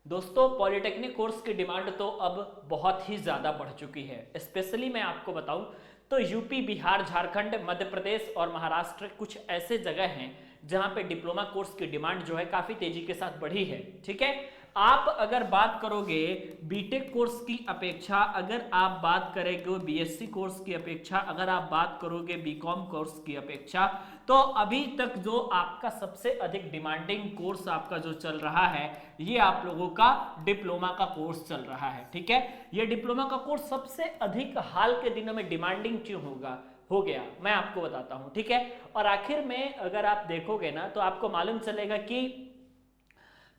दोस्तों polytechnic course की demand तो अब बहुत ही ज़्यादा बढ़ चुकी है। स्पेशली मैं आपको बताऊं तो यूपी, बिहार, झारखंड, मध्य प्रदेश और महाराष्ट्र कुछ ऐसे जगह हैं जहां पे डिप्लोमा कोर्स की डिमांड जो है काफ़ी तेजी के साथ बढ़ी है। ठीक है, आप अगर बात करोगे बीटेक कोर्स की अपेक्षा, अगर आप बात करेंगे बीएससी कोर्स की अपेक्षा, अगर आप बात करोगे बीकॉम कोर्स की अपेक्षा, तो अभी तक जो आपका सबसे अधिक डिमांडिंग कोर्स आपका जो चल रहा है ये आप लोगों का डिप्लोमा का कोर्स चल रहा है। ठीक है, ये डिप्लोमा का कोर्स सबसे अधिक हाल के दिनों में डिमांडिंग क्यों हो गया मैं आपको बताता हूं। ठीक है, और आखिर में अगर आप देखोगे ना तो आपको मालूम चलेगा कि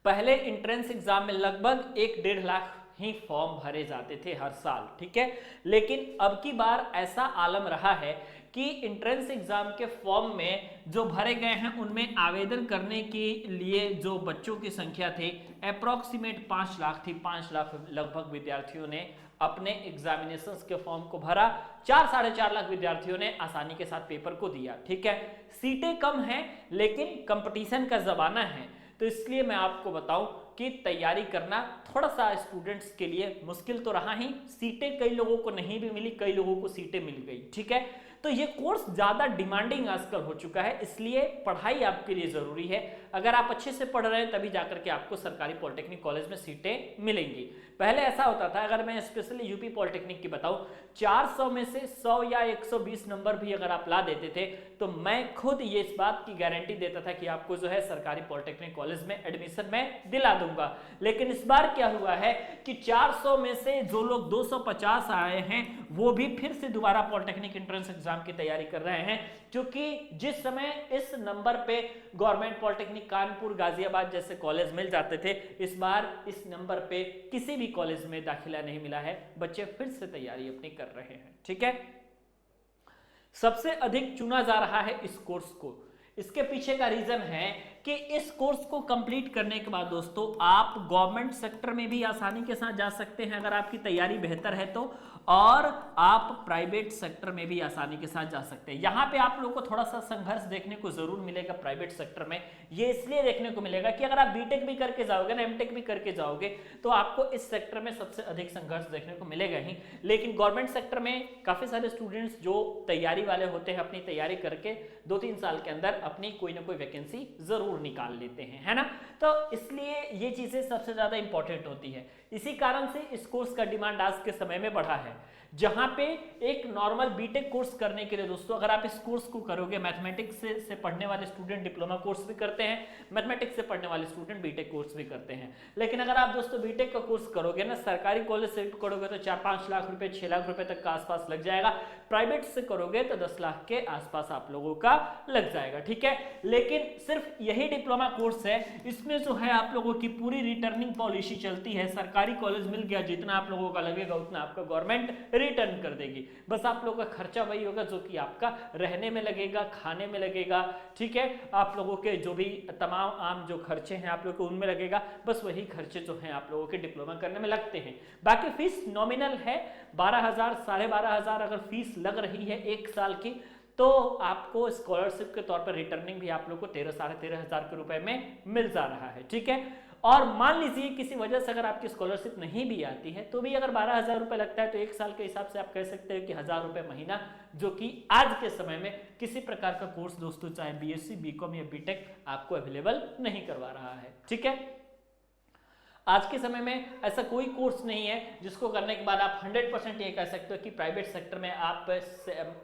पहले एंट्रेंस एग्जाम में लगभग 1-1.5 लाख ही फॉर्म भरे जाते थे हर साल। ठीक है, लेकिन अब की बार ऐसा आलम रहा है कि एंट्रेंस एग्जाम के फॉर्म में जो भरे गए हैं उनमें आवेदन करने के लिए जो बच्चों की संख्या थी अप्रॉक्सीमेट 5 लाख थी। 5 लाख लगभग विद्यार्थियों ने अपने एग्जामिनेशंस के फॉर्म को भरा। 4-4.5 लाख विद्यार्थियों ने आसानी के साथ पेपर को दिया। ठीक है, सीटें कम हैं लेकिन कंपटीशन का जमाना है, तो इसलिए मैं आपको बताऊं कि तैयारी करना थोड़ा सा स्टूडेंट्स के लिए मुश्किल तो रहा ही। सीटें कई लोगों को नहीं भी मिली, कई लोगों को सीटें मिल गई। ठीक है, तो ये कोर्स ज्यादा डिमांडिंग आजकल हो चुका है, इसलिए पढ़ाई आपके लिए जरूरी है। अगर आप अच्छे से पढ़ रहे हैं तभी जाकर के आपको सरकारी पॉलिटेक्निक कॉलेज में सीटें मिलेंगी। पहले ऐसा होता था, अगर मैं स्पेशली यूपी पॉलिटेक्निक की बताऊं, 400 में से 100 या 120 नंबर भी अगर आप ला देते थे तो मैं खुद ये इस बात की गारंटी देता था कि आपको जो है सरकारी पॉलिटेक्निक कॉलेज में एडमिशन मैं दिला दूंगा। लेकिन इस बार क्या हुआ है कि 400 में से जो लोग 250 आए हैं वो भी फिर से दोबारा पॉलिटेक्निक एंट्रेंस एग्जाम की तैयारी कर रहे हैं, क्योंकि जिस समय इस नंबर पे गवर्नमेंट पॉलिटेक्निक कानपुर, गाजियाबाद जैसे कॉलेज मिल जाते थे, इस बार इस नंबर पे किसी भी कॉलेज में दाखिला नहीं मिला है। बच्चे फिर से तैयारी अपनी कर रहे हैं। ठीक है, सबसे अधिक चुना जा रहा है इस कोर्स को। इसके पीछे का रीजन है कि इस कोर्स को कंप्लीट करने के बाद दोस्तों आप गवर्नमेंट सेक्टर में भी आसानी के साथ जा सकते हैं अगर आपकी तैयारी बेहतर है तो, और आप प्राइवेट सेक्टर में भी आसानी के साथ जा सकते हैं। यहां पे आप लोगों को थोड़ा सा संघर्ष देखने को जरूर मिलेगा प्राइवेट सेक्टर में। ये इसलिए देखने को मिलेगा कि अगर आप बीटेक भी करके जाओगे ना, एमटेक भी करके जाओगे, तो आपको इस सेक्टर में सबसे अधिक संघर्ष देखने को मिलेगा ही। लेकिन गवर्नमेंट सेक्टर में काफी सारे स्टूडेंट्स जो तैयारी वाले होते हैं अपनी तैयारी करके 2-3 साल के अंदर अपनी कोई ना कोई वैकेंसी जरूर निकाल लेते हैं, है ना। तो इसलिए ये चीजें सबसे ज्यादा इंपॉर्टेंट होती है। इसी कारण से इस कोर्स का डिमांड आज के समय में बढ़ा है। जहां पे एक नॉर्मल बीटेक कोर्स करने के लिए दोस्तों अगर आप इस कोर्स को करोगे, मैथमेटिक्स से पढ़ने वाले स्टूडेंट डिप्लोमा कोर्स भी करते हैं, मैथमेटिक्स से पढ़ने वाले स्टूडेंट बीटेक कोर्स भी करते हैं। लेकिन अगर आप दोस्तों बीटेक का कोर्स करोगे ना, सरकारी कॉलेज से करोगे तो 4-5 लाख रुपए, 6 लाख रुपए तक का आसपास लग जाएगा। प्राइवेट से करोगे तो 10 लाख के आसपास आप लोगों का लग जाएगा। ठीक है, लेकिन सिर्फ यही डिप्लोमा कोर्स है, इसमें जो है आप लोगों की पूरी रिटर्निंग पॉलिसी चलती है। सरकारी कॉलेज मिल गया, जितना आप लोगों का लगेगा उतना आपका गवर्नमेंट रिटर्न कर देगी। बस आप लोगों का खर्चा वही होगा जो कि आपका रहने में लगेगा, खाने में लगेगा। ठीक है, आप लोगों के जो भी तमाम आम जो खर्चे हैं आप लोगों को उनमें लगेगा। बस वही खर्चे जो हैं आप लोगों के डिप्लोमा करने में लगते हैं। बाकी फीस नॉमिनल है, 12,000, 12,500 अगर फीस लग रही है 1 साल की, तो आपको स्कॉलरशिप के तौर पर रिटर्निंग भी आप लोग को 13-13,500 के रुपए में मिल जा रहा है। ठीक है, और मान लीजिए किसी वजह से अगर आपकी स्कॉलरशिप नहीं भी आती है तो भी अगर 12,000 रुपए लगता है तो 1 साल के हिसाब से आप कह सकते हैं कि 1,000 रुपए महीना, जो कि आज के समय में किसी प्रकार का कोर्स दोस्तों चाहे बीएससी, बीकॉम या बीटेक आपको अवेलेबल नहीं करवा रहा है। ठीक है, आज के समय में ऐसा कोई कोर्स नहीं है जिसको करने के बाद आप 100% ये कह सकते हो कि प्राइवेट सेक्टर में आप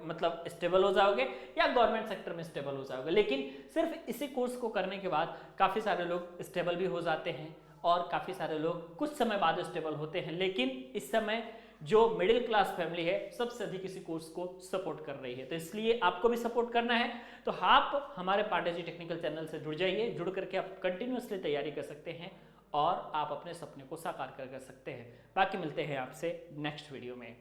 मतलब स्टेबल हो जाओगे या गवर्नमेंट सेक्टर में स्टेबल हो जाओगे। लेकिन सिर्फ इसी कोर्स को करने के बाद काफ़ी सारे लोग स्टेबल भी हो जाते हैं और काफ़ी सारे लोग कुछ समय बाद स्टेबल होते हैं। लेकिन इस समय जो मिडिल क्लास फैमिली है सबसे अधिक इसी कोर्स को सपोर्ट कर रही है, तो इसलिए आपको भी सपोर्ट करना है। तो आप हमारे पांडे जी टेक्निकल चैनल से जुड़ जाइए, जुड़ करके आप कंटिन्यूअसली तैयारी कर सकते हैं और आप अपने सपने को साकार कर सकते हैं। बाकी मिलते हैं आपसे नेक्स्ट वीडियो में।